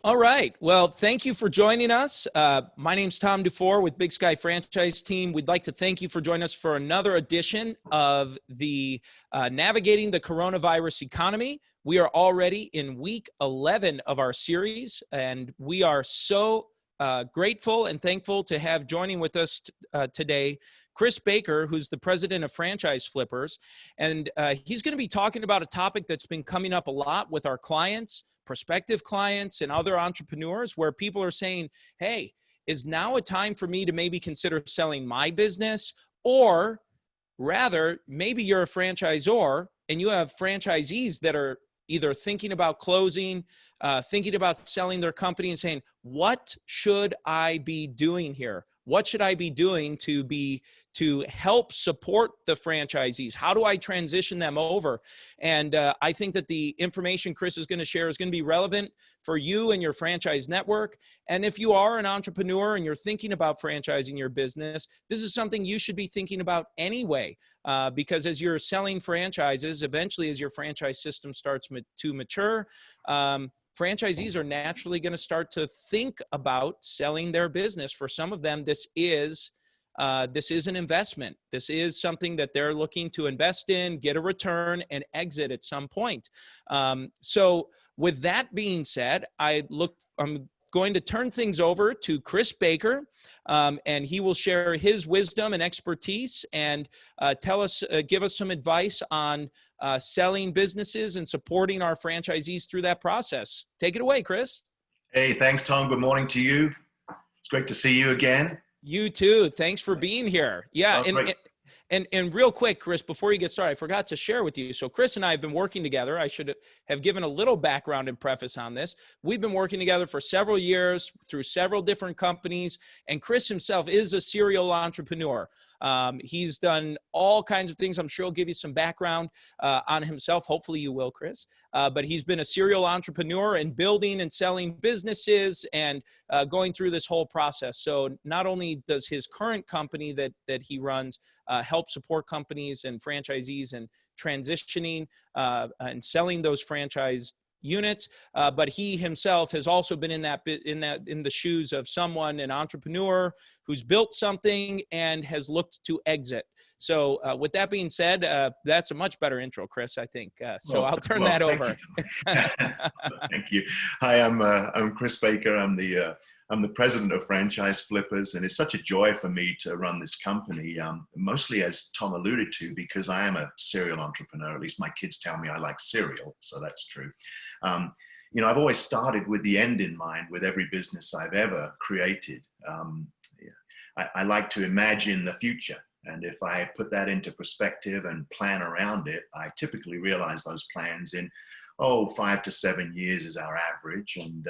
All right. Well, thank you for joining us. My name's Tom Dufour with Big Sky Franchise Team. We'd like to thank you for joining us for another edition of the Navigating the Coronavirus Economy. We are already in week 11 of our series, and we are so grateful and thankful to have joining with us today Chris Baker, who's the president of Franchise Flippers. And he's going to be talking about a topic that's been coming up a lot with our clients, prospective clients, and other entrepreneurs, where people are saying, hey, is now a time for me to maybe consider selling my business? Or rather, maybe you're a franchisor and you have franchisees that are either thinking about closing, thinking about selling their company and saying, what should I be doing here? What should I be doing to help support the franchisees? How do I transition them over? And I think that the information Chris is going to share is going to be relevant for you and your franchise network. And if you are an entrepreneur and you're thinking about franchising your business, this is something you should be thinking about anyway, because as you're selling franchises, eventually as your franchise system starts to mature, franchisees are naturally going to start to think about selling their business. For some of them, this is an investment. This is something that they're looking to invest in, get a return, and exit at some point. So with that being said, I'm going to turn things over to Chris Baker, and he will share his wisdom and expertise and give us some advice on selling businesses and supporting our franchisees through that process. Take it away, Chris. Hey, thanks, Tom. Good morning to you. It's great to see you again. You too. Thanks for being here. Yeah. And real quick, Chris, before you get started, I forgot to share with you. So Chris and I have been working together. I should have given a little background and preface on this. We've been working together for several years through several different companies. And Chris himself is a serial entrepreneur. He's done all kinds of things. I'm sure he'll give you some background on himself. Hopefully you will, Chris. But he's been a serial entrepreneur and building and selling businesses and going through this whole process. So not only does his current company that he runs help support companies and franchisees and transitioning and selling those franchise units, but he himself has also been in the shoes of an entrepreneur who's built something and has looked to exit. So with that being said, that's a much better intro, Chris, I think. I'll turn that over. Thank you. Hi, I'm Chris Baker. I'm the president of Franchise Flippers, and it's such a joy for me to run this company, mostly as Tom alluded to, because I am a serial entrepreneur. At least my kids tell me I like cereal, so that's true. I've always started with the end in mind with every business I've ever created. I like to imagine the future. And if I put that into perspective and plan around it, I typically realize those plans in, 5 to 7 years is our average. And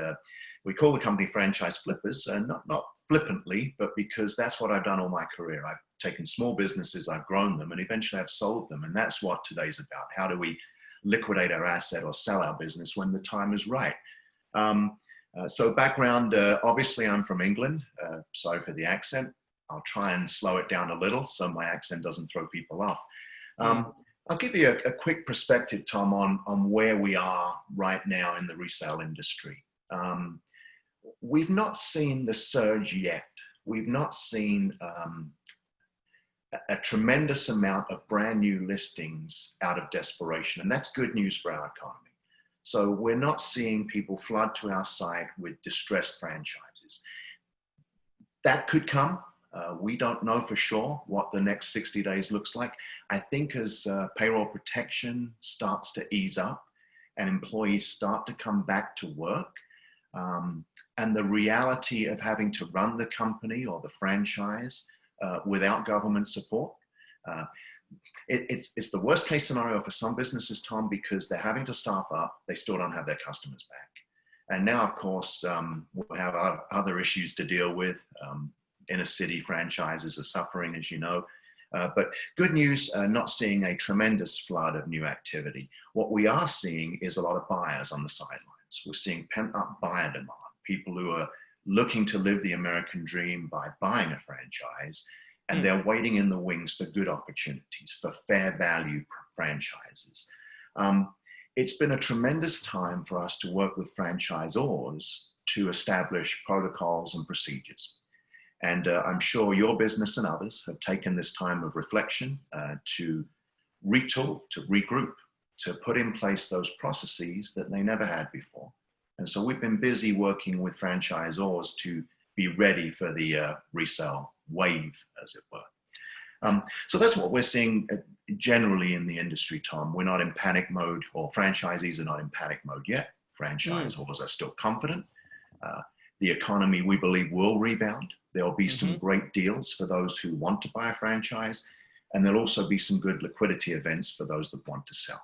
we call the company Franchise Flippers, not flippantly, but because that's what I've done all my career. I've taken small businesses, I've grown them, and eventually I've sold them. And that's what today's about. How do we liquidate our asset or sell our business when the time is right? So background, obviously I'm from England. Sorry for the accent. I'll try and slow it down a little so my accent doesn't throw people off. I'll give you a quick perspective, Tom, on where we are right now in the resale industry. We've not seen the surge yet. We've not seen a tremendous amount of brand new listings out of desperation, and that's good news for our economy. So we're not seeing people flood to our site with distressed franchises. That could come. We don't know for sure what the next 60 days looks like. I think as payroll protection starts to ease up and employees start to come back to work, and the reality of having to run the company or the franchise without government support, it's the worst case scenario for some businesses, Tom, because they're having to staff up, they still don't have their customers back. And now, of course, we'll have other issues to deal with. Inner city franchises are suffering, as you know. But good news, not seeing a tremendous flood of new activity. What we are seeing is a lot of buyers on the sidelines. We're seeing pent-up buyer demand, people who are looking to live the American dream by buying a franchise, and they're waiting in the wings for good opportunities, for fair value franchises. It's been a tremendous time for us to work with franchisors to establish protocols and procedures. And I'm sure your business and others have taken this time of reflection to retool, to regroup, to put in place those processes that they never had before. And so we've been busy working with franchisors to be ready for the resale wave, as it were. So that's what we're seeing generally in the industry, Tom. We're not in panic mode, or franchisees are not in panic mode yet. Franchisors are still confident. The economy, we believe, will rebound. There'll be some great deals for those who want to buy a franchise, and there'll also be some good liquidity events for those that want to sell.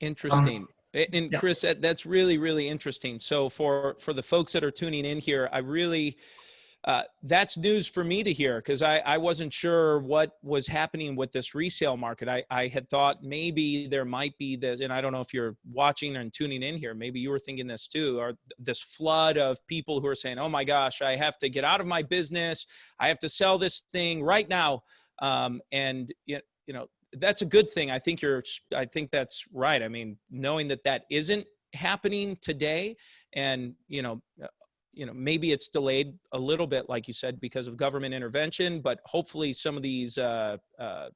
Interesting. And Chris, that's really, really interesting. So for the folks that are tuning in here, I really, that's news for me to hear, because I wasn't sure what was happening with this resale market. I had thought maybe there might be this, and I don't know if you're watching and tuning in here, maybe you were thinking this too, or this flood of people who are saying, oh my gosh, I have to get out of my business. I have to sell this thing right now. And you know, that's a good thing. I think that's right. I mean, knowing that isn't happening today, and, maybe it's delayed a little bit, like you said, because of government intervention, but hopefully some of these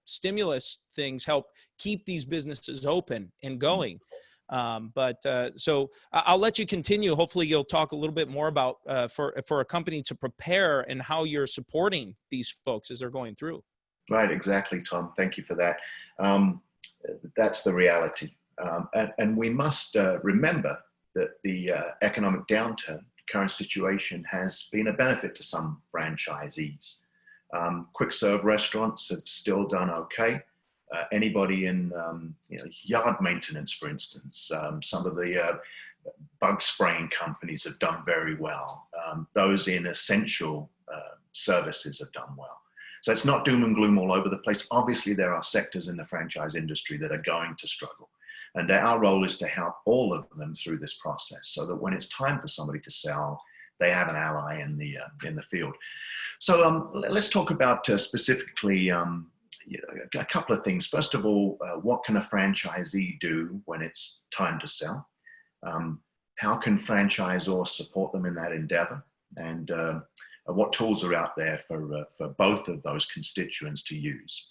stimulus things help keep these businesses open and going. So I'll let you continue. Hopefully you'll talk a little bit more about for a company to prepare and how you're supporting these folks as they're going through. Right, exactly, Tom. Thank you for that. That's the reality. And we must remember that the economic downturn, current situation, has been a benefit to some franchisees. Quick serve restaurants have still done okay. Anybody in yard maintenance, for instance, some of the bug spraying companies have done very well. Those in essential services have done well. So it's not doom and gloom all over the place. Obviously, there are sectors in the franchise industry that are going to struggle. And our role is to help all of them through this process, so that when it's time for somebody to sell, they have an ally in the field. So let's talk about specifically a couple of things. First of all, what can a franchisee do when it's time to sell? How can franchisors support them in that endeavor? And what tools are out there for both of those constituents to use?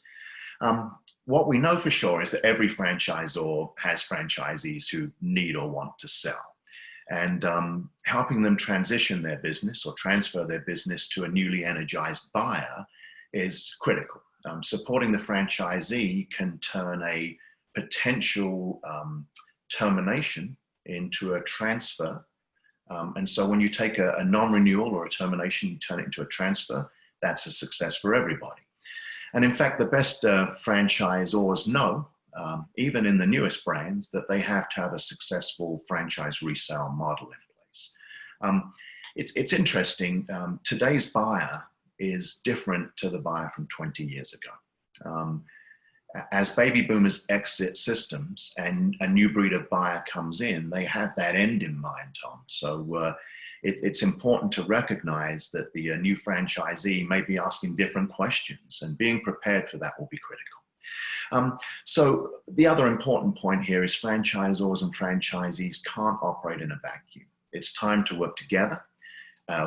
What we know for sure is that every franchisor has franchisees who need or want to sell. And helping them transition their business or transfer their business to a newly energized buyer is critical. Supporting the franchisee can turn a potential termination into a transfer. And so when you take a non-renewal or a termination, you turn it into a transfer, that's a success for everybody. And in fact, the best franchisors know, even in the newest brands, that they have to have a successful franchise resale model in place. It's interesting, today's buyer is different to the buyer from 20 years ago. As baby boomers exit systems and a new breed of buyer comes in, they have that end in mind, Tom. So it's important to recognize that the new franchisee may be asking different questions, and being prepared for that will be critical. So the other important point here is franchisors and franchisees can't operate in a vacuum. It's time to work together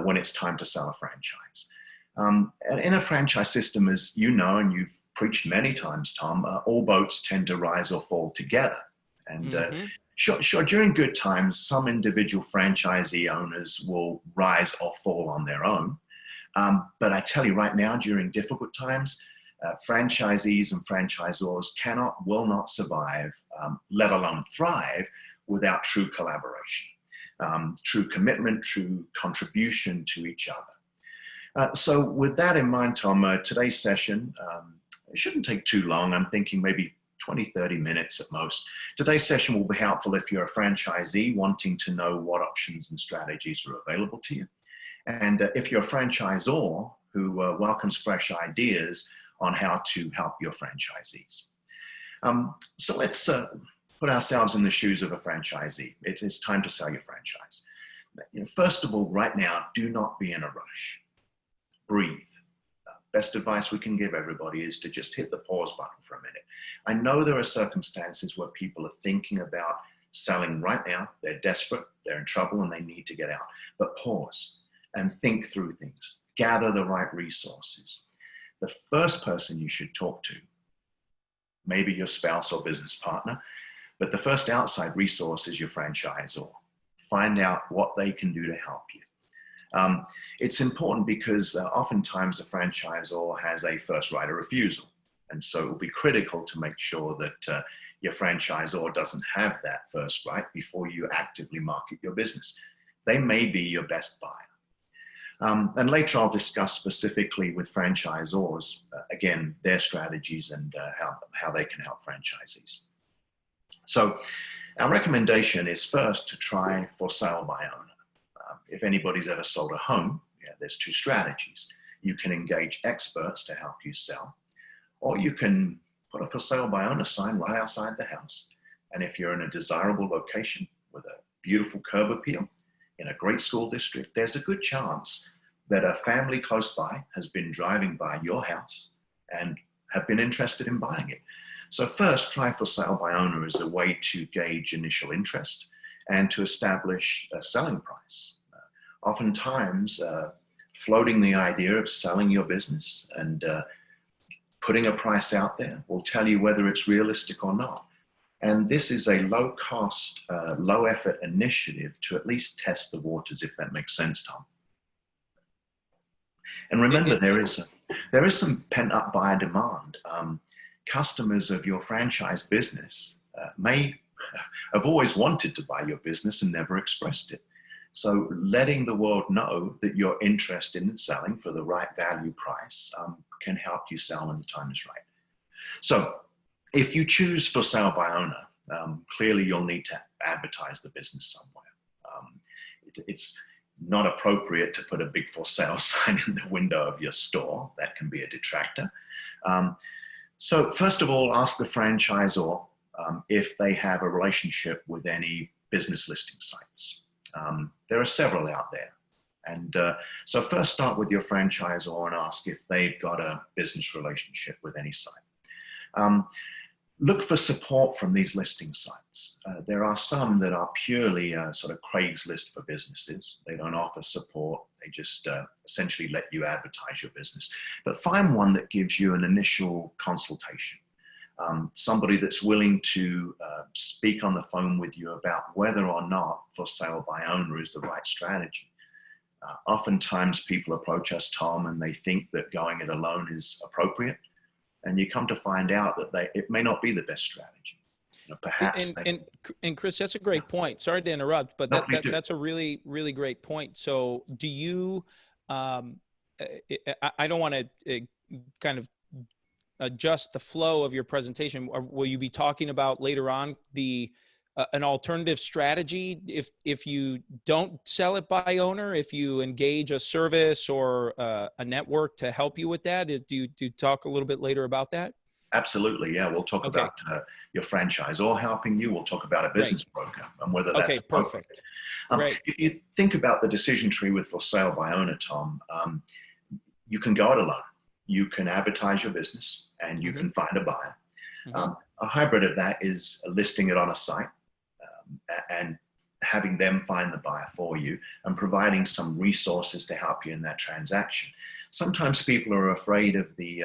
when it's time to sell a franchise. And in a franchise system, as you know, and you've preached many times, Tom, all boats tend to rise or fall together. And sure, during good times, some individual franchisee owners will rise or fall on their own. But I tell you right now, during difficult times, franchisees and franchisors will not survive, let alone thrive, without true collaboration, true commitment, true contribution to each other. So with that in mind, Tom, today's session, it shouldn't take too long. I'm thinking maybe 20, 30 minutes at most. Today's session will be helpful if you're a franchisee wanting to know what options and strategies are available to you. And if you're a franchisor who welcomes fresh ideas on how to help your franchisees. So let's put ourselves in the shoes of a franchisee. It is time to sell your franchise. First of all, right now, do not be in a rush. Breathe. Best advice we can give everybody is to just hit the pause button for a minute. I know there are circumstances where people are thinking about selling right now, they're desperate, they're in trouble, and they need to get out. But pause and think through things. Gather the right resources. The first person you should talk to, maybe your spouse or business partner, but the first outside resource is your franchisor. Find out what they can do to help you. It's important because oftentimes a franchisor has a first right of refusal. And so it will be critical to make sure that your franchisor doesn't have that first right before you actively market your business. They may be your best buyer. And later I'll discuss specifically with franchisors, again, their strategies and how they can help franchisees. So our recommendation is first to try for sale by owner. If anybody's ever sold a home, there's two strategies. You can engage experts to help you sell, or you can put a for sale by owner sign right outside the house. And if you're in a desirable location with a beautiful curb appeal in a great school district, there's a good chance that a family close by has been driving by your house and have been interested in buying it. So first, try for sale by owner as a way to gauge initial interest and to establish a selling price. Oftentimes, floating the idea of selling your business and putting a price out there will tell you whether it's realistic or not. And this is a low cost, low effort initiative to at least test the waters, if that makes sense, Tom. And remember, there is some pent up buyer demand. Customers of your franchise business may have always wanted to buy your business and never expressed it. So letting the world know that you're interested in selling for the right value price can help you sell when the time is right. So if you choose for sale by owner, clearly you'll need to advertise the business somewhere. It's not appropriate to put a big for sale sign in the window of your store. That can be a detractor. So first of all, ask the franchisor if they have a relationship with any business listing sites. There are several out there. And so first start with your franchisor and ask if they've got a business relationship with any site. Look for support from these listing sites. There are some that are purely sort of Craigslist for businesses. They don't offer support. They just essentially let you advertise your business. But find one that gives you an initial consultation. Somebody that's willing to speak on the phone with you about whether or not for sale by owner is the right strategy. Oftentimes people approach us, Tom, and they think that going it alone is appropriate. And you come to find out that it may not be the best strategy. Perhaps. And Chris, that's a great point. Sorry to interrupt, but that's a really, really great point. So do you, I don't want to kind of adjust the flow of your presentation. Will you be talking about later on an alternative strategy if you don't sell it by owner, if you engage a service or a network to help you with that? Do you talk a little bit later about that? Absolutely, yeah. We'll talk about your franchisor helping you. We'll talk about a business broker and whether that's perfect. If you think about the decision tree with for sale by owner, Tom, you can go it alone. You can advertise your business and you can find a buyer. A hybrid of that is listing it on a site and having them find the buyer for you and providing some resources to help you in that transaction. Sometimes people are afraid of the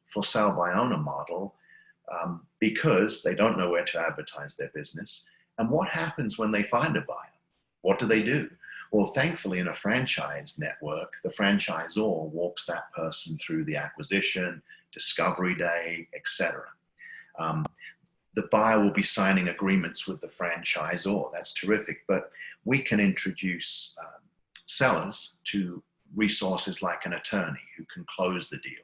for sale by owner model because they don't know where to advertise their business. And what happens when they find a buyer? What do? Well, thankfully, in a franchise network, the franchisor walks that person through the acquisition, discovery day, etc. The buyer will be signing agreements with the franchisor. That's terrific. But we can introduce sellers to resources like an attorney who can close the deal.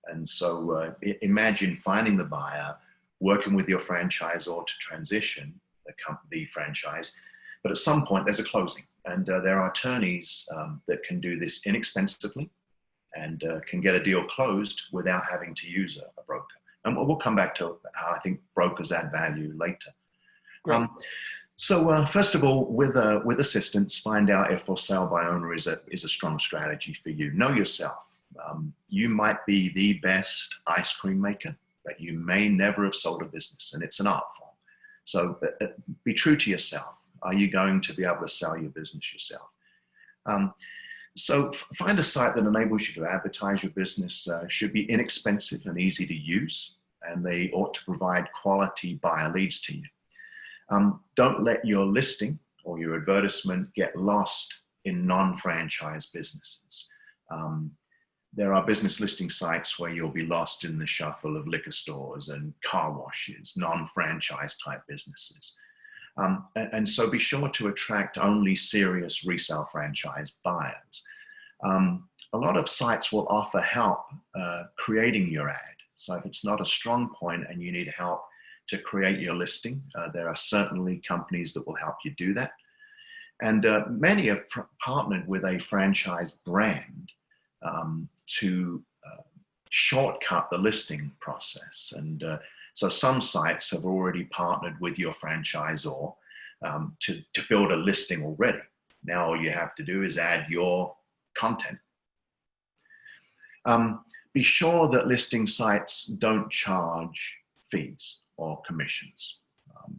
And so imagine finding the buyer, working with your franchisor to transition the franchise. But at some point, there's a closing. And there are attorneys that can do this inexpensively and can get a deal closed without having to use a broker. And we'll come back to how I think brokers add value later. So first of all, with assistance, find out if for sale by owner is a strong strategy for you. Know yourself. You might be the best ice cream maker, but you may never have sold a business, and it's an art form. So be true to yourself. Are you going to be able to sell your business yourself? So find a site that enables you to advertise your business. Should be inexpensive and easy to use, and they ought to provide quality buyer leads to you. Don't let your listing or your advertisement get lost in non-franchise businesses. There are business listing sites where you'll be lost in the shuffle of liquor stores and car washes, non-franchise type businesses. And so be sure to attract only serious resale franchise buyers. A lot of sites will offer help creating your ad. So if it's not a strong point and you need help to create your listing, there are certainly companies that will help you do that. And many have partnered with a franchise brand to shortcut the listing process. And so some sites have already partnered with your franchisor to build a listing already. Now all you have to do is add your content. Be sure that listing sites don't charge fees or commissions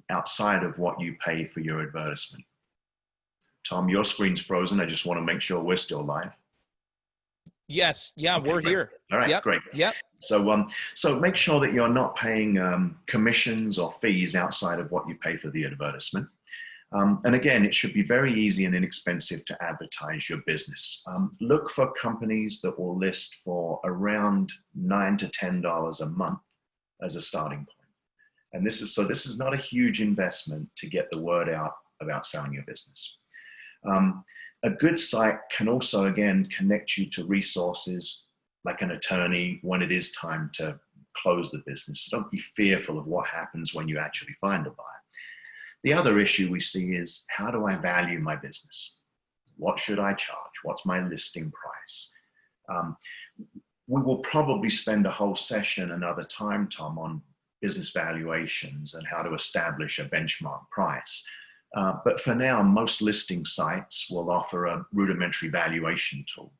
outside of what you pay for your advertisement. Tom, your screen's frozen. I just want to make sure we're still live. Yes. Yeah, okay, we're great. Here. All right, yep. Great. Yep. So make sure that you're not paying commissions or fees outside of what you pay for the advertisement. And again, it should be very easy and inexpensive to advertise your business. Look for companies that will list for around $9 to $10 a month as a starting point. And this is not a huge investment to get the word out about selling your business. A good site can also, again, connect you to resources like an attorney when it is time to close the business. Don't be fearful of what happens when you actually find a buyer. The other issue we see is, how do I value my business? What should I charge? What's my listing price? We will probably spend a whole session another time, Tom, on business valuations and how to establish a benchmark price. But for now, most listing sites will offer a rudimentary valuation tool,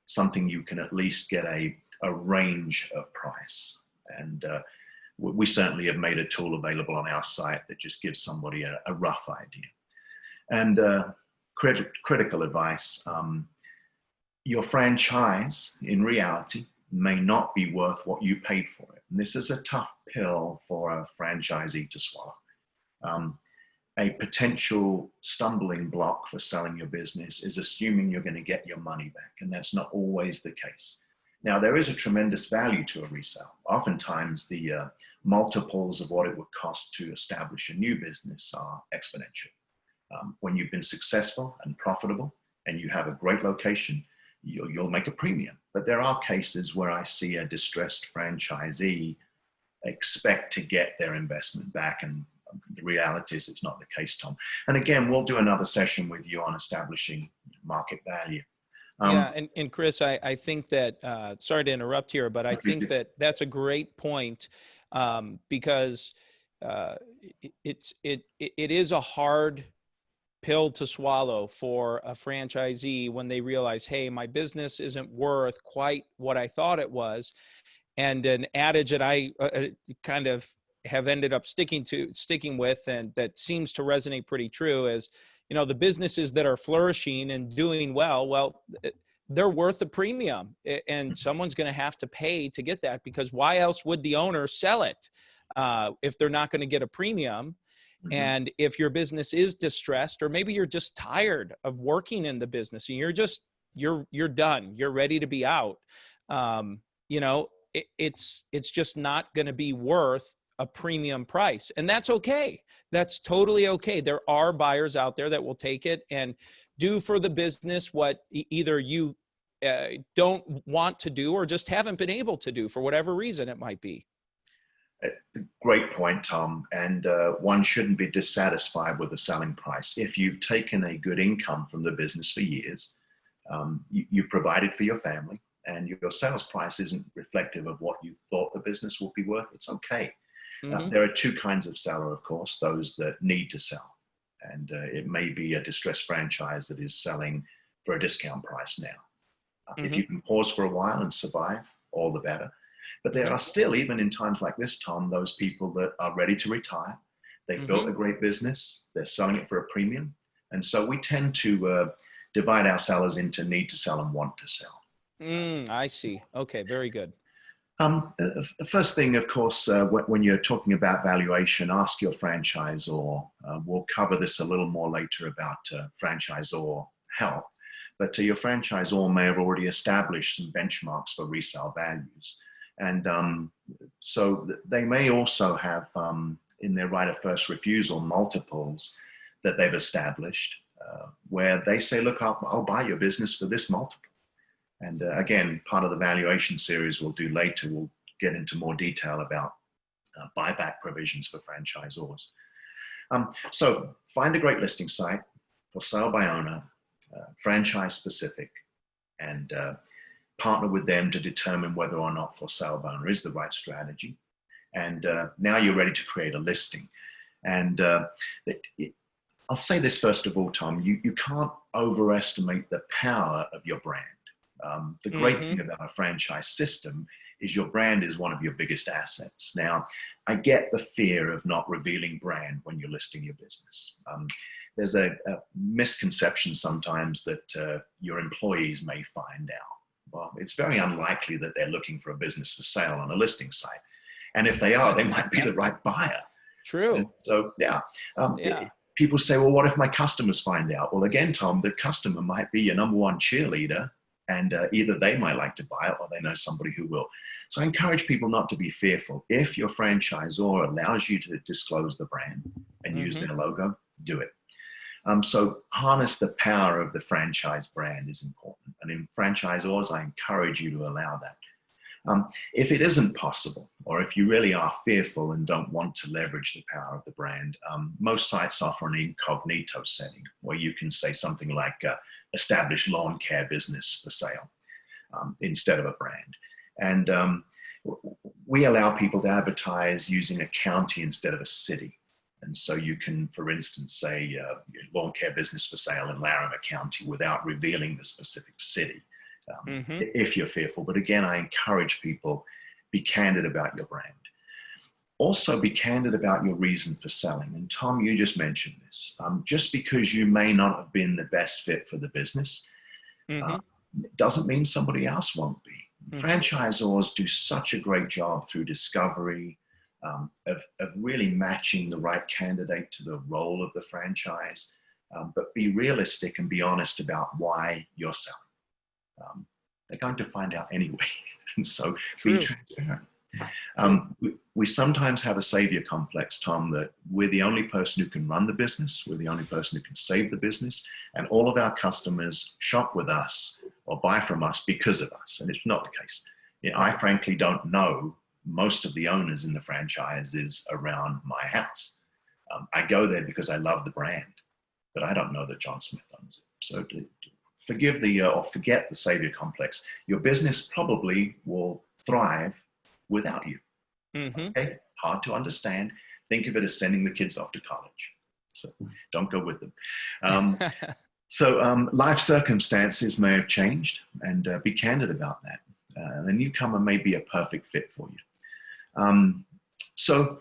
something you can at least get a range of price. And we certainly have made a tool available on our site that just gives somebody a rough idea. And critical advice, your franchise in reality may not be worth what you paid for it. And this is a tough pill for a franchisee to swallow. A potential stumbling block for selling your business is assuming you're going to get your money back, and that's not always the case. Now, there is a tremendous value to a resale. Oftentimes, the multiples of what it would cost to establish a new business are exponential. When you've been successful and profitable and you have a great location, you'll make a premium. But there are cases where I see a distressed franchisee expect to get their investment back, and the reality is it's not the case, Tom. And again, we'll do another session with you on establishing market value. Yeah, and Chris, I think that, sorry to interrupt here, but I think that that's a great point, because it is a hard pill to swallow for a franchisee when they realize, hey, my business isn't worth quite what I thought it was. And an adage that I kind of have ended up sticking with, and that seems to resonate pretty true, is, the businesses that are flourishing and doing well, they're worth a premium, and someone's going to have to pay to get that, because why else would the owner sell it if they're not going to get a premium? Mm-hmm. And if your business is distressed, or maybe you're just tired of working in the business and you're done, you're ready to be out, it's just not going to be worth a premium price. And that's okay. That's totally okay. There are buyers out there that will take it and do for the business what either you don't want to do or just haven't been able to do for whatever reason it might be. Great point, Tom. And one shouldn't be dissatisfied with the selling price. If you've taken a good income from the business for years, you provided for your family, and your sales price isn't reflective of what you thought the business would be worth, it's okay. Mm-hmm. There are two kinds of seller, of course: those that need to sell. And it may be a distressed franchise that is selling for a discount price now. Mm-hmm. If you can pause for a while and survive, all the better. But there are still, even in times like this, Tom, those people that are ready to retire. They've built a great business. They're selling it for a premium. And so we tend to divide our sellers into need to sell and want to sell. I see. Okay, very good. The first thing, of course, when you're talking about valuation, ask your franchisor. We'll cover this a little more later about franchisor help, but your franchisor may have already established some benchmarks for resale values. And so they may also have in their right of first refusal multiples that they've established where they say, look, I'll buy your business for this multiple. And again, part of the valuation series we'll do later, we'll get into more detail about buyback provisions for franchisors. So find a great listing site for sale by owner, franchise specific, and partner with them to determine whether or not for sale by owner is the right strategy. And now you're ready to create a listing. And I'll say this first of all, Tom, you can't overestimate the power of your brand. The great thing about a franchise system is your brand is one of your biggest assets. Now, I get the fear of not revealing brand when you're listing your business. There's a misconception sometimes that your employees may find out. Well, it's very unlikely that they're looking for a business for sale on a listing site. And if they are, they might be the right buyer. True. And so, people say, well, what if my customers find out? Well, again, Tom, the customer might be your number one cheerleader. And either they might like to buy it or they know somebody who will. So I encourage people not to be fearful. If your franchisor allows you to disclose the brand and use their logo, do it. So harness the power of the franchise brand is important. And in franchisors, I encourage you to allow that. If it isn't possible, or if you really are fearful and don't want to leverage the power of the brand, most sites offer an incognito setting where you can say something like, established lawn care business for sale instead of a brand. And we allow people to advertise using a county instead of a city. And so you can, for instance, say lawn care business for sale in Larimer County without revealing the specific city if you're fearful. But again, I encourage people, be candid about your brand. Also be candid about your reason for selling. And Tom, you just mentioned this. Just because you may not have been the best fit for the business, doesn't mean somebody else won't be. Franchisors do such a great job through discovery of really matching the right candidate to the role of the franchise, but be realistic and be honest about why you're selling. They're going to find out anyway. And so be transparent. We sometimes have a savior complex, Tom, that we're the only person who can run the business. We're the only person who can save the business. And all of our customers shop with us or buy from us because of us. And it's not the case. I frankly don't know most of the owners in the franchises around my house. I go there because I love the brand, but I don't know that John Smith owns it. So forgive or forget the savior complex. Your business probably will thrive without you. Okay? Hard to understand. Think of it as sending the kids off to college. So don't go with them. Life circumstances may have changed, and be candid about that. The newcomer may be a perfect fit for you. So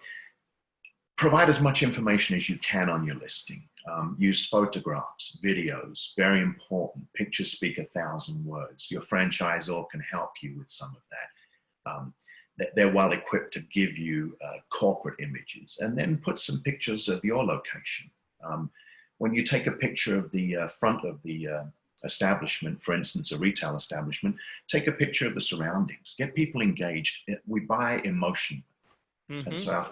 provide as much information as you can on your listing. Use photographs, videos, very important. Pictures speak 1,000 words. Your franchisor can help you with some of that. They're well equipped to give you corporate images, and then put some pictures of your location. When you take a picture of the front of the establishment, for instance, a retail establishment, take a picture of the surroundings, get people engaged. We buy emotion. And so our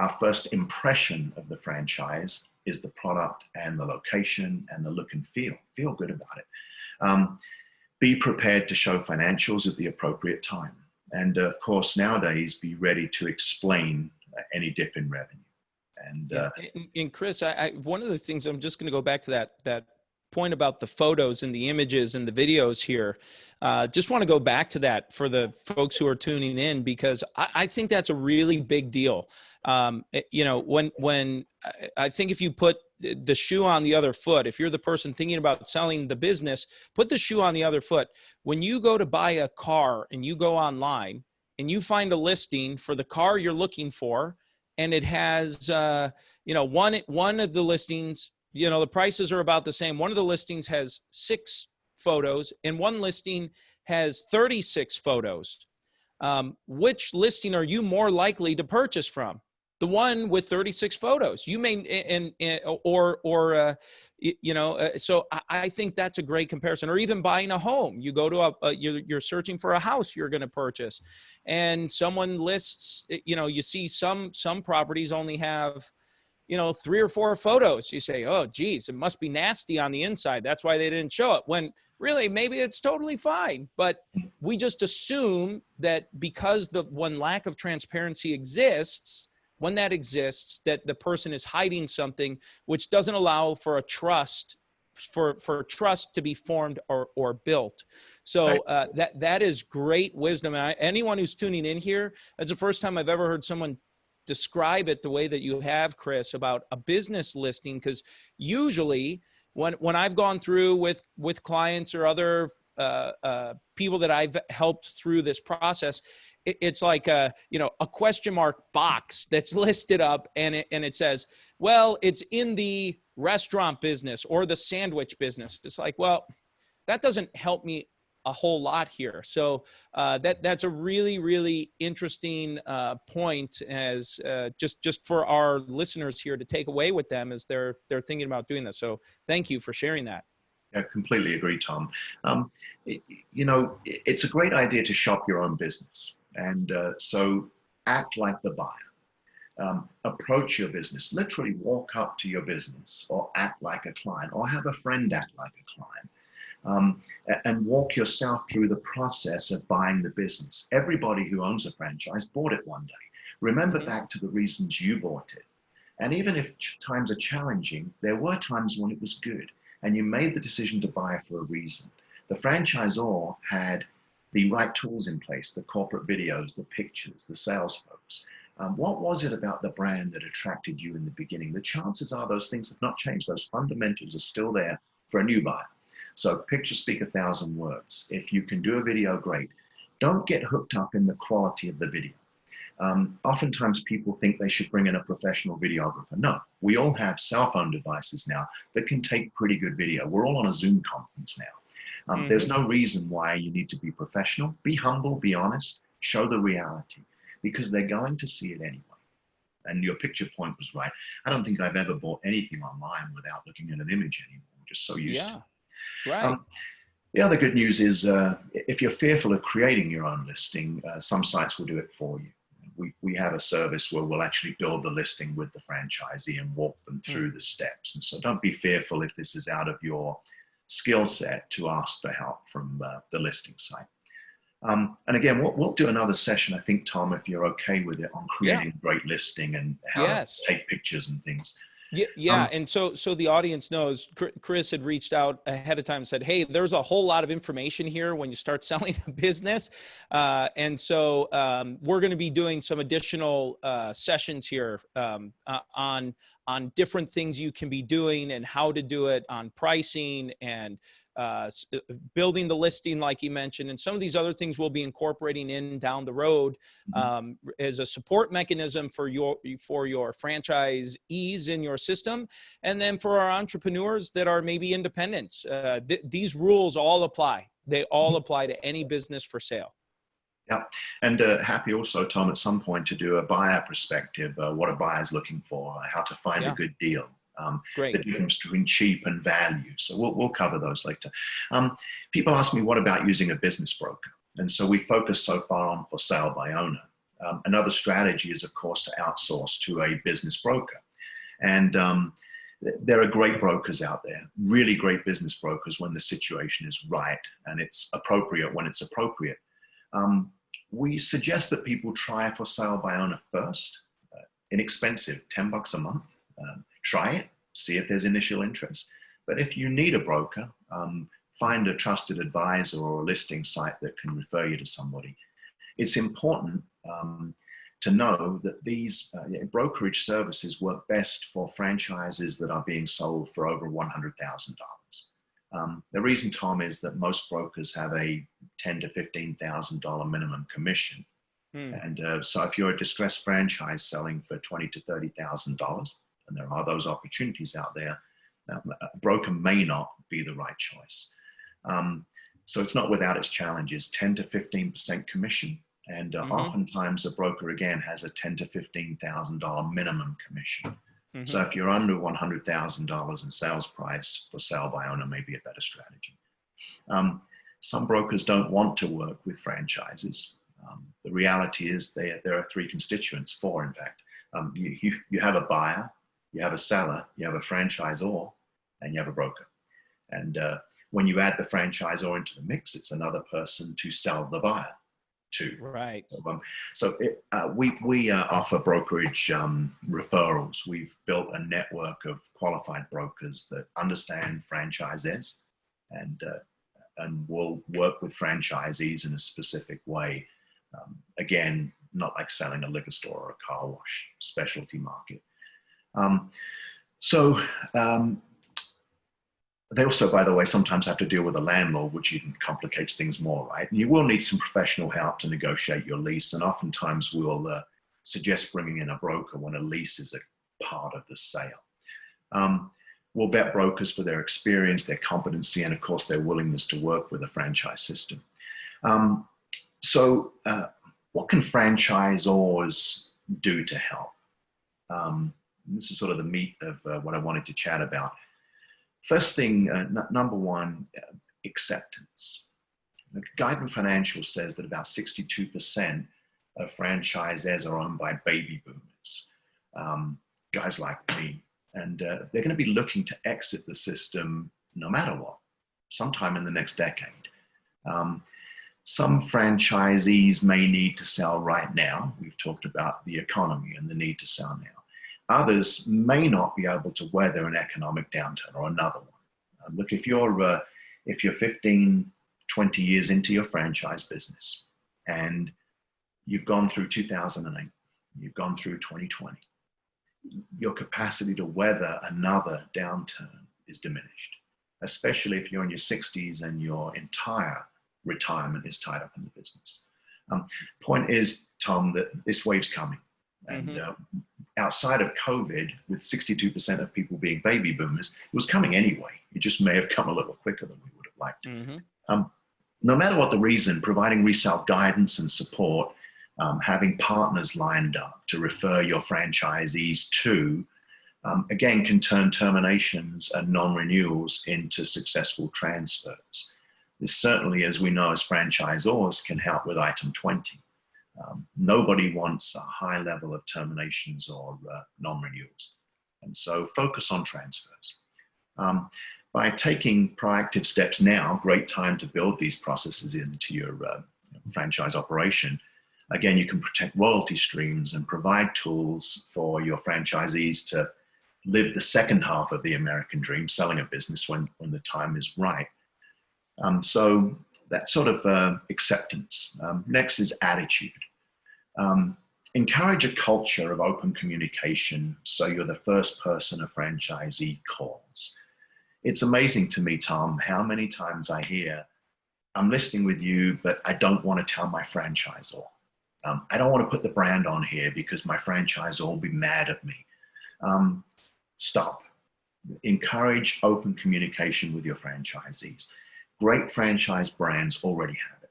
first impression of the franchise is the product and the location and the look and feel. Feel good about it. Be prepared to show financials at the appropriate time. And of course, nowadays, be ready to explain any dip in revenue. And Chris, one of the things, I'm just going to go back to that point about the photos and the images and the videos here. Just want to go back to that for the folks who are tuning in, because I think that's a really big deal. When I think if you put the shoe on the other foot, if you're the person thinking about selling the business, put the shoe on the other foot. When you go to buy a car and you go online and you find a listing for the car you're looking for, and it has, you know, one of the listings, you know, the prices are about the same. One of the listings has 6 photos and one listing has 36 photos. Which listing are you more likely to purchase from? The one with 36 photos. You may, you know, so I think that's a great comparison. Or even buying a home. You go to you're searching for a house you're going to purchase, and someone lists, you know, you see some properties only have, you know, 3 or 4 photos. You say, oh, geez, it must be nasty on the inside. That's why they didn't show it. When really, maybe it's totally fine. But we just assume that because when lack of transparency exists, when that exists, that the person is hiding something, which doesn't allow for a trust, for trust to be formed or built. So that is great wisdom. And anyone who's tuning in here, that's the first time I've ever heard someone describe it the way that you have, Chris, about a business listing. Because usually when I've gone through with clients or other people that I've helped through this process, it's like you know, a question mark box that's listed up, and it says, well, it's in the restaurant business or the sandwich business. It's like, well, that doesn't help me a whole lot here. So that's a really, really interesting point, as just for our listeners here to take away with them as they're thinking about doing this. So thank you for sharing that. I completely agree, Tom. You know, it's a great idea to shop your own business. And so act like the buyer. Approach your business, literally walk up to your business, or act like a client, or have a friend act like a client. And walk yourself through the process of buying the business. Everybody who owns a franchise bought it one day. Remember back to the reasons you bought it. And even if times are challenging, there were times when it was good, and you made the decision to buy for a reason. The franchisor had the right tools in place, the corporate videos, the pictures, the sales folks. What was it about the brand that attracted you in the beginning? The chances are those things have not changed. Those fundamentals are still there for a new buyer. So pictures speak 1,000 words. If you can do a video, great. Don't get hooked up in the quality of the video. Oftentimes people think they should bring in a professional videographer. No, we all have cell phone devices now that can take pretty good video. We're all on a Zoom conference now. There's no reason why you need to be professional. Be humble, be honest, show the reality, because they're going to see it anyway. And your picture point was right. I don't think I've ever bought anything online without looking at an image anymore. I'm just so used to it. Right. The other good news is if you're fearful of creating your own listing, some sites will do it for you. We have a service where we'll actually build the listing with the franchisee and walk them through the steps. And so don't be fearful if this is out of your skill set to ask for help from the listing site. And again, we'll do another session, I think, Tom, if you're okay with it, on creating a great listing and how to take pictures and things. Yeah. And so the audience knows Chris had reached out ahead of time and said, hey, there's a whole lot of information here when you start selling a business. And so we're going to be doing some additional sessions here on different things you can be doing and how to do it, on pricing and building the listing, like you mentioned, and some of these other things we'll be incorporating in down the road as a support mechanism for your franchisees in your system, and then for our entrepreneurs that are maybe independents. These rules all apply. They all apply to any business for sale. Yeah, and happy also, Tom, at some point to do a buyer perspective, what a buyer's looking for, how to find a good deal. The difference between cheap and value. So we'll cover those later. People ask me, what about using a business broker? And so we focus so far on for sale by owner. Another strategy is, of course, to outsource to a business broker. And there are great brokers out there, really great business brokers when the situation is right and it's appropriate when it's appropriate. We suggest that people try for sale by owner first. Inexpensive, $10 a month. Try it, see if there's initial interest. But if you need a broker, find a trusted advisor or a listing site that can refer you to somebody. It's important to know that these brokerage services work best for franchises that are being sold for over $100,000. The reason, Tom, is that most brokers have a $10,000 to $15,000 minimum commission. Hmm. And so if you're a distressed franchise selling for $20,000 to $30,000, and there are those opportunities out there, a broker may not be the right choice. So it's not without its challenges. 10 to 15% commission, and oftentimes a broker again has a $10,000 to $15,000 minimum commission. So if you're under $100,000 in sales price, for sale by owner may be a better strategy. Some brokers don't want to work with franchises. The reality is there are three constituents, four in fact. You have a buyer, you have a seller, you have a franchisor, and you have a broker. And when you add the franchisor into the mix, it's another person to sell the buyer to. Right. We offer brokerage referrals. We've built a network of qualified brokers that understand franchises and will work with franchisees in a specific way. Again, not like selling a liquor store or a car wash, specialty market. They also, by the way, sometimes have to deal with a landlord, which even complicates things more, right? And you will need some professional help to negotiate your lease. And oftentimes we'll suggest bringing in a broker when a lease is a part of the sale. We'll vet brokers for their experience, their competency, and of course, their willingness to work with a franchise system. What can franchisors do to help? This is sort of the meat of what I wanted to chat about. First thing, number one, acceptance. Guidance Financial says that about 62% of franchises are owned by baby boomers, guys like me. And they're going to be looking to exit the system no matter what, sometime in the next decade. Some franchisees may need to sell right now. We've talked about the economy and the need to sell now. Others may not be able to weather an economic downturn or another one. Look, if you're 15, 20 years into your franchise business and you've gone through 2008, you've gone through 2020, your capacity to weather another downturn is diminished, especially if you're in your 60s and your entire retirement is tied up in the business. Point is, Tom, that this wave's coming. And outside of COVID, with 62% of people being baby boomers, it was coming anyway. It just may have come a little quicker than we would have liked. No matter what the reason, providing resale guidance and support, having partners lined up to refer your franchisees to, again, can turn terminations and non-renewals into successful transfers. This certainly, as we know as franchisors, can help with item 20. Nobody wants a high level of terminations or non-renewals. And so focus on transfers. By taking proactive steps now, great time to build these processes into your franchise operation. Again, you can protect royalty streams and provide tools for your franchisees to live the second half of the American dream, selling a business when the time is right. So that sort of acceptance. Next is attitude. Encourage a culture of open communication so you're the first person a franchisee calls. It's amazing to me, Tom, how many times I hear, I'm listing with you, but I don't want to tell my franchisor. I don't want to put the brand on here because my franchisor will be mad at me. Stop. Encourage open communication with your franchisees. Great franchise brands already have it.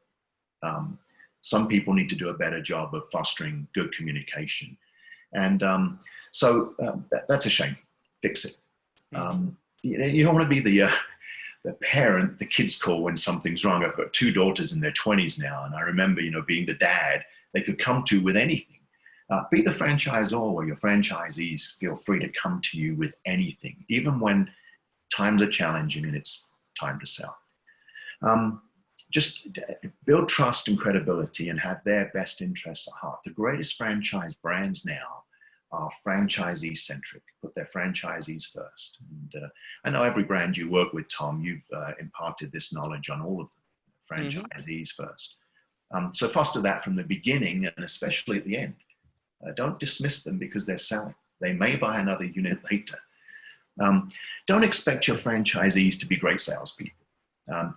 Some people need to do a better job of fostering good communication. And that's a shame. Fix it. You don't want to be the parent the kids call when something's wrong. I've got two daughters in their 20s now, and I remember, being the dad they could come to with anything. Be the franchisor or your franchisees feel free to come to you with anything, even when times are challenging and it's time to sell. Just build trust and credibility and have their best interests at heart. The greatest franchise brands now are franchisee-centric, put their franchisees first. And I know every brand you work with, Tom, you've imparted this knowledge on all of them, franchisees first. So foster that from the beginning and especially at the end. Don't dismiss them because they're selling. They may buy another unit later. Don't expect your franchisees to be great salespeople.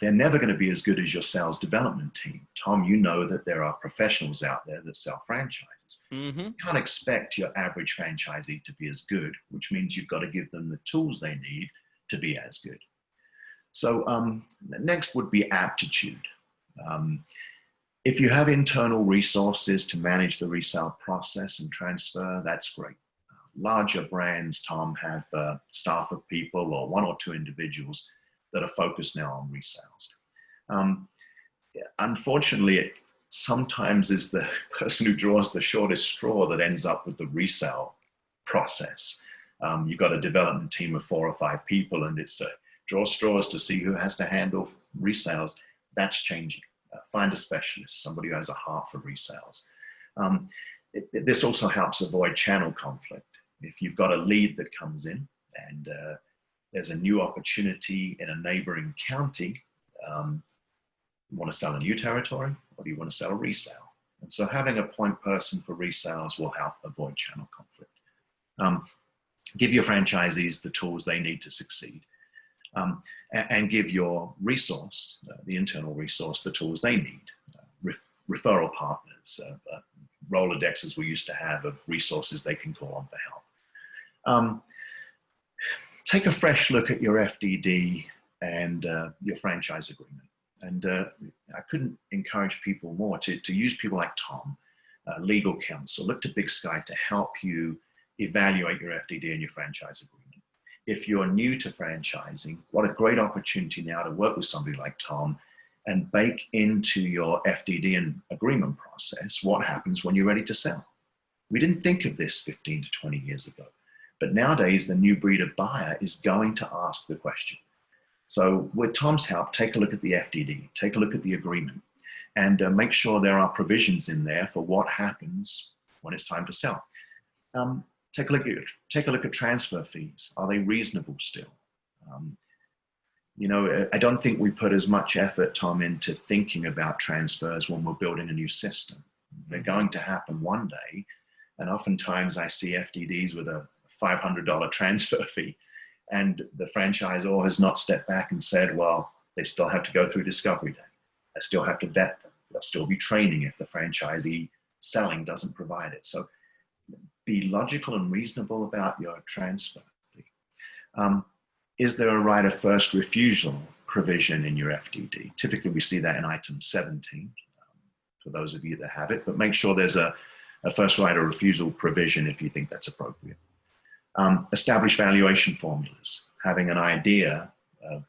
they're never going to be as good as your sales development team. Tom, you know that there are professionals out there that sell franchises. Mm-hmm. You can't expect your average franchisee to be as good, which means you've got to give them the tools they need to be as good. So next would be aptitude. If you have internal resources to manage the resale process and transfer, that's great. Larger brands, Tom, have staff of people or one or two individuals that are focused now on resales. Unfortunately, it sometimes is the person who draws the shortest straw that ends up with the resale process. You've got a development team of 4 or 5 people, and it's draw straws to see who has to handle resales. That's changing. Find a specialist, somebody who has a heart for resales. This also helps avoid channel conflict. If you've got a lead that comes in and there's a new opportunity in a neighboring county, you want to sell a new territory, or do you want to sell a resale? And so having a point person for resales will help avoid channel conflict. Give your franchisees the tools they need to succeed. And give your resource, the internal resource, the tools they need. Referral partners, Rolodexes we used to have of resources they can call on for help. Take a fresh look at your FDD and your franchise agreement. And I couldn't encourage people more to use people like Tom, legal counsel. Look to Big Sky to help you evaluate your FDD and your franchise agreement. If you're new to franchising, what a great opportunity now to work with somebody like Tom and bake into your FDD and agreement process what happens when you're ready to sell. We didn't think of this 15 to 20 years ago, but nowadays the new breed of buyer is going to ask the question. So with Tom's help, take a look at the FDD, take a look at the agreement, and make sure there are provisions in there for what happens when it's time to sell. Take a look at transfer fees. Are they reasonable still? You know, I don't think we put as much effort, Tom, into thinking about transfers when we're building a new system. They're going to happen one day, and oftentimes I see FDDs with a $500 transfer fee, and the franchisor has not stepped back and said, well, they still have to go through discovery day. I still have to vet them. There'll still be training if the franchisee selling doesn't provide it. So be logical and reasonable about your transfer fee. Is there a right of first refusal provision in your FDD? Typically, we see that in item 17, for those of you that have it, but make sure there's a first right of refusal provision if you think that's appropriate. Establish valuation formulas, having an idea of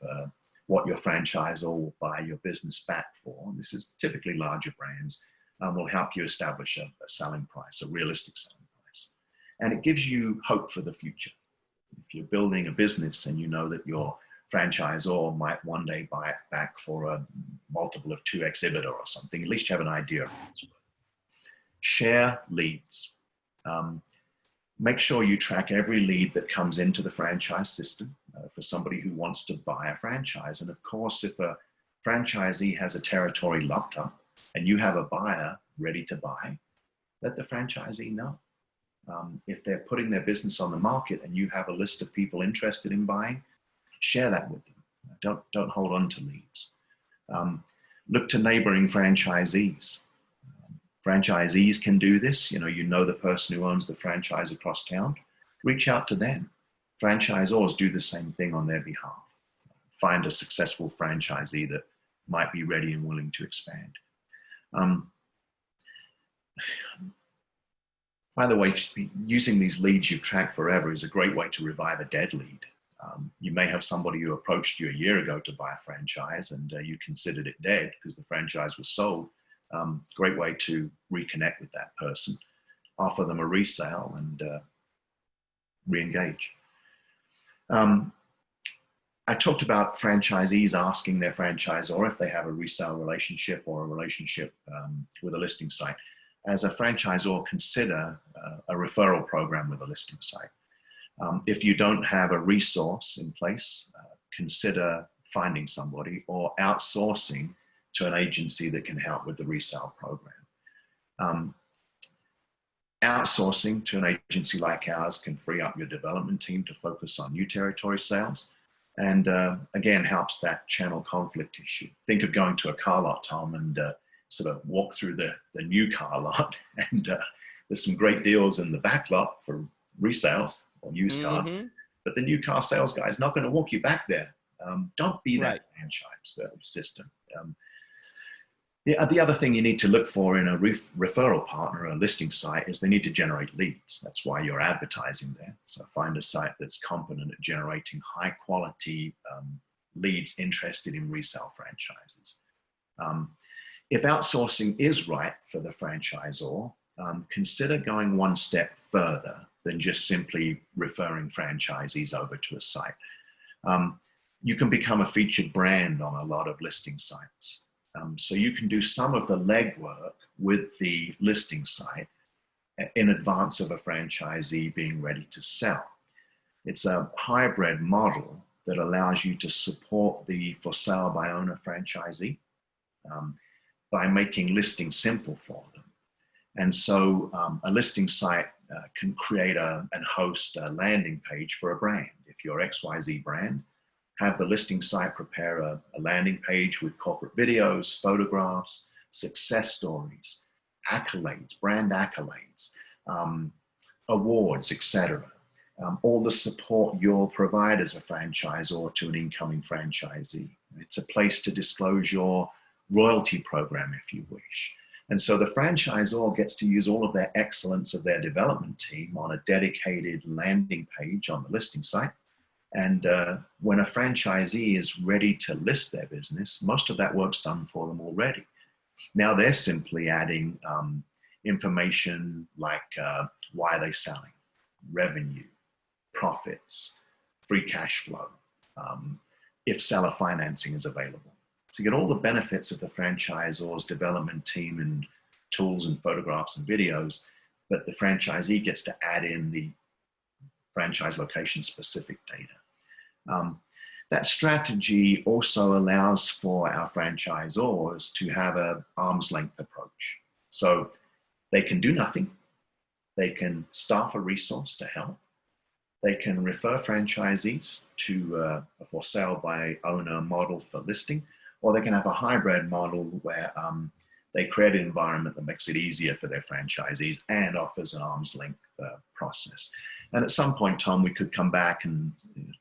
what your franchisor will buy your business back for. This is typically larger brands, will help you establish a selling price, a realistic selling price. And it gives you hope for the future. If you're building a business and you know that your franchisor might one day buy it back for a multiple of 2x EBITDA or something, at least you have an idea of it. Share leads. Make sure you track every lead that comes into the franchise system for somebody who wants to buy a franchise. And of course, if a franchisee has a territory locked up and you have a buyer ready to buy, let the franchisee know. If they're putting their business on the market and you have a list of people interested in buying, share that with them. Don't hold on to leads. Look to neighboring franchisees. Franchisees can do this. You know the person who owns the franchise across town. Reach out to them. Franchisors do the same thing on their behalf. Find a successful franchisee that might be ready and willing to expand. By the way, using these leads you've tracked forever is a great way to revive a dead lead. You may have somebody who approached you a year ago to buy a franchise and you considered it dead because the franchise was sold. Great way to reconnect with that person, offer them a resale and re-engage. I talked about franchisees asking their franchisor if they have a resale relationship or a relationship with a listing site. As a franchisor, consider a referral program with a listing site. If you don't have a resource in place, consider finding somebody or outsourcing to an agency that can help with the resale program. Outsourcing to an agency like ours can free up your development team to focus on new territory sales. And again, helps that channel conflict issue. Think of going to a car lot, Tom, and sort of walk through the new car lot, and there's some great deals in the back lot for resales or used cars, but the new car sales guy is not going to walk you back there. Don't be that franchise system. The other thing you need to look for in a referral partner or a listing site is they need to generate leads. That's why you're advertising there. So find a site that's competent at generating high quality leads interested in resale franchises. If outsourcing is right for the franchisor, consider going one step further than just simply referring franchisees over to a site. You can become a featured brand on a lot of listing sites. So you can do some of the legwork with the listing site in advance of a franchisee being ready to sell. It's a hybrid model that allows you to support the for sale by owner franchisee by making listing simple for them. And so a listing site can create and host a landing page for a brand. If you're XYZ brand, have the listing site prepare a landing page with corporate videos, photographs, success stories, accolades, brand accolades, awards, etc. All the support you'll provide as a franchisor to an incoming franchisee. It's a place to disclose your royalty program if you wish. And so the franchisor gets to use all of their excellence of their development team on a dedicated landing page on the listing site. And when a franchisee is ready to list their business, most of that work's done for them already. Now they're simply adding information like why are they selling, revenue, profits, free cash flow, if seller financing is available. So you get all the benefits of the franchisor's development team and tools and photographs and videos, but the franchisee gets to add in the franchise location specific data. That strategy also allows for our franchisors to have an arm's length approach. So they can do nothing. They can staff a resource to help. They can refer franchisees to a for sale by owner model for listing, or they can have a hybrid model where they create an environment that makes it easier for their franchisees and offers an arm's length process. And at some point, Tom, we could come back and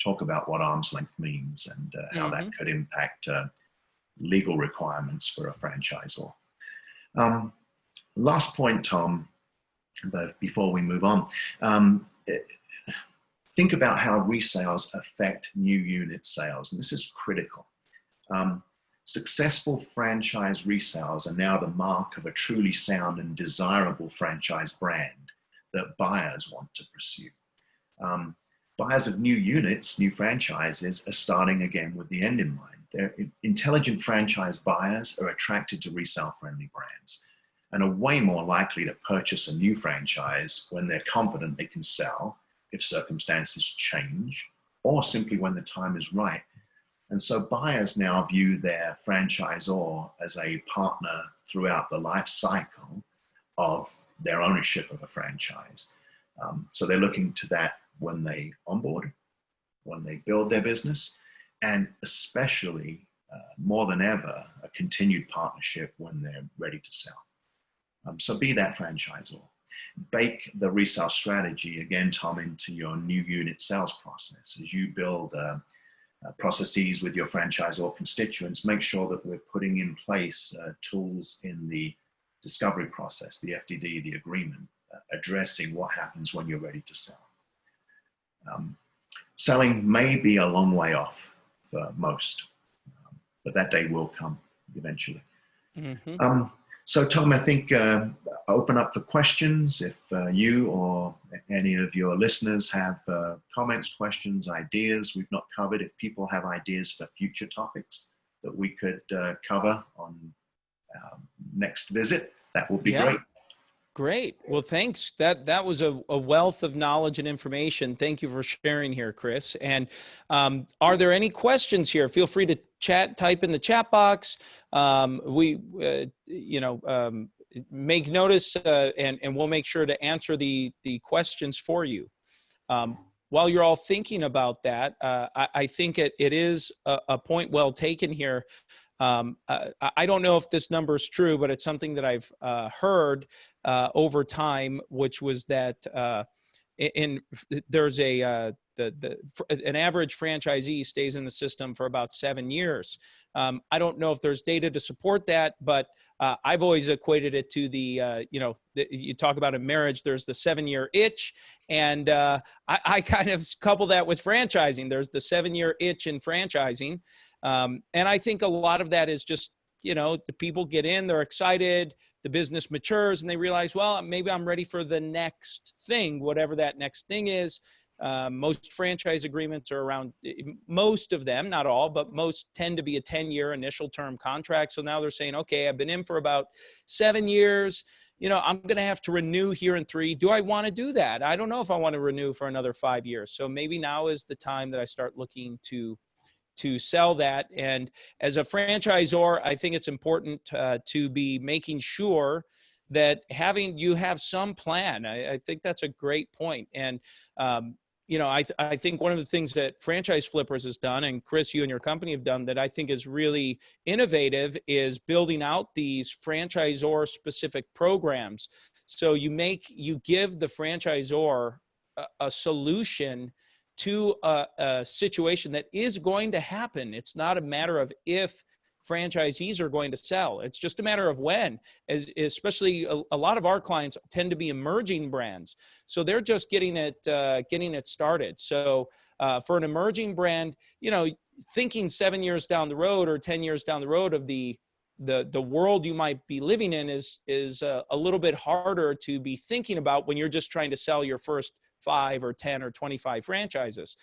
talk about what arm's length means and how that could impact legal requirements for a franchisor. Last point, Tom, but before we move on, think about how resales affect new unit sales, and this is critical. Successful franchise resales are now the mark of a truly sound and desirable franchise brand that buyers want to pursue. Buyers of new units, new franchises, are starting again with the end in mind. They're intelligent franchise buyers are attracted to resale-friendly brands and are way more likely to purchase a new franchise when they're confident they can sell if circumstances change, or simply when the time is right. And so buyers now view their franchisor as a partner throughout the life cycle of their ownership of a franchise. So they're looking to that when they onboard, when they build their business, and especially more than ever, a continued partnership when they're ready to sell. So be that franchisor. Bake the resale strategy, again, Tom, into your new unit sales process. As you build processes with your franchisor constituents, make sure that we're putting in place tools in the discovery process, the FDD, the agreement, addressing what happens when you're ready to sell. Selling may be a long way off for most, but that day will come eventually. So Tom, I think open up for questions. If you or any of your listeners have comments, questions, ideas we've not covered, if people have ideas for future topics that we could cover on next visit, that would be great. Great. Well, thanks. That was a wealth of knowledge and information. Thank you for sharing here, Chris. And are there any questions here? Feel free to type in the chat box. Make notice and we'll make sure to answer the questions for you. while you're all thinking about that, I think it is a point well taken here. I don't know if this number is true, but it's something that I've heard over time, which was that there's an average franchisee stays in the system for about 7 years. I don't know if there's data to support that, but I've always equated it to you talk about in marriage, there's the 7-year itch. And I kind of couple that with franchising. There's the 7-year itch in franchising. And I think a lot of that is just, the people get in, they're excited, the business matures, and they realize, well, maybe I'm ready for the next thing, whatever that next thing is. Most franchise agreements are around, most of them, not all, but most tend to be a 10-year initial term contract. So now they're saying, okay, I've been in for about 7 years. I'm going to have to renew here in 3. Do I want to do that? I don't know if I want to renew for another 5 years. So maybe now is the time that I start looking to sell that. And as a franchisor, I think it's important to be making sure that you have some plan. I think that's a great point. And, I think one of the things that Franchise Flippers has done, and Chris, you and your company have done that I think is really innovative, is building out these franchisor specific programs. So you give the franchisor a solution to a situation that is going to happen. It's not a matter of if franchisees are going to sell. It's just a matter of when, especially a lot of our clients tend to be emerging brands. So they're just getting it started. So for an emerging brand, thinking 7 years down the road or 10 years down the road of the world you might be living in is a little bit harder to be thinking about when you're just trying to sell your first 5 or 10 or 25 franchises,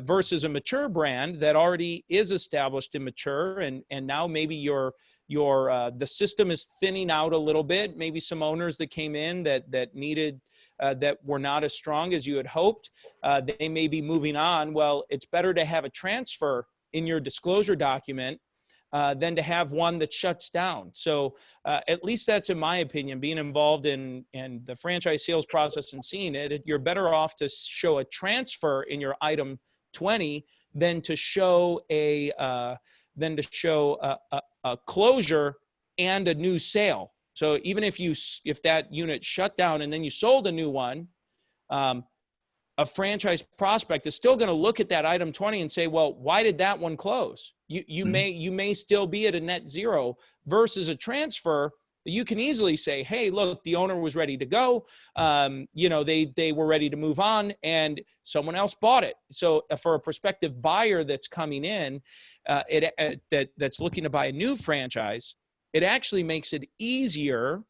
versus a mature brand that already is established and mature. And now maybe the system is thinning out a little bit. Maybe some owners that came in that needed, that were not as strong as you had hoped. They may be moving on. Well, it's better to have a transfer in your disclosure document than to have one that shuts down. So at least that's in my opinion, being involved in the franchise sales process and seeing it, you're better off to show a transfer in your item 20 than to show a closure and a new sale. So even if that unit shut down and then you sold a new one, a franchise prospect is still going to look at that item 20 and say, well, why did that one close? You may still be at a net zero, versus a transfer. You can easily say, hey, look, the owner was ready to go. They were ready to move on and someone else bought it. So for a prospective buyer that's coming in, that's looking to buy a new franchise, it actually makes it easier.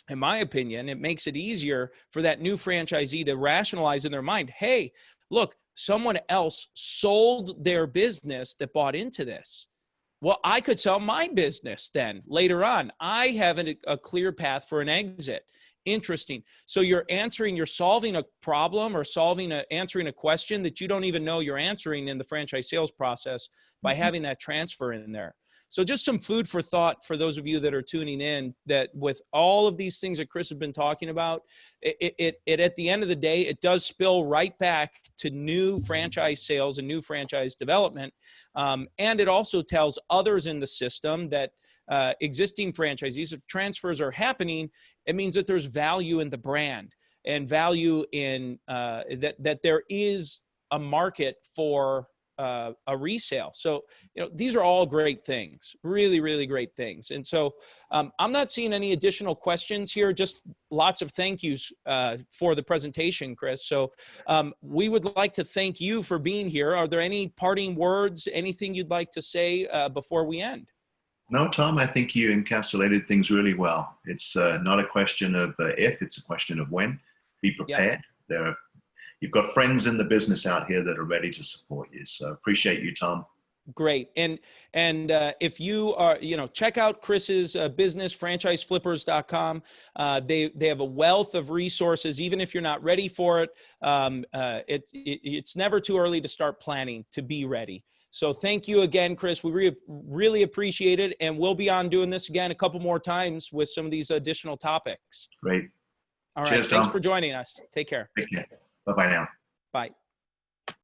In my opinion, it makes it easier for that new franchisee to rationalize in their mind, hey, look, someone else sold their business that bought into this. Well, I could sell my business then later on. I have a clear path for an exit. Interesting. So you're solving a problem or answering a question that you don't even know you're answering in the franchise sales process by having that transfer in there. So just some food for thought for those of you that are tuning in, that with all of these things that Chris has been talking about, it at the end of the day, it does spill right back to new franchise sales and new franchise development. And it also tells others in the system that existing franchisees, if transfers are happening, it means that there's value in the brand and value in that there is a market for a resale. So, these are all great things, really, really great things. And so I'm not seeing any additional questions here, just lots of thank yous for the presentation, Chris. So we would like to thank you for being here. Are there any parting words, anything you'd like to say before we end? No, Tom, I think you encapsulated things really well. It's not a question of if, it's a question of when. Be prepared. Yep. You've got friends in the business out here that are ready to support you. So appreciate you, Tom. Great. And if you are, check out Chris's business, franchiseflippers.com. They have a wealth of resources, even if you're not ready for it. It's never too early to start planning, to be ready. So thank you again, Chris. We really appreciate it. And we'll be on doing this again a couple more times with some of these additional topics. Great. All right. Cheers, Thanks Tom. for joining us. Take care. Take care. Bye-bye now. Bye.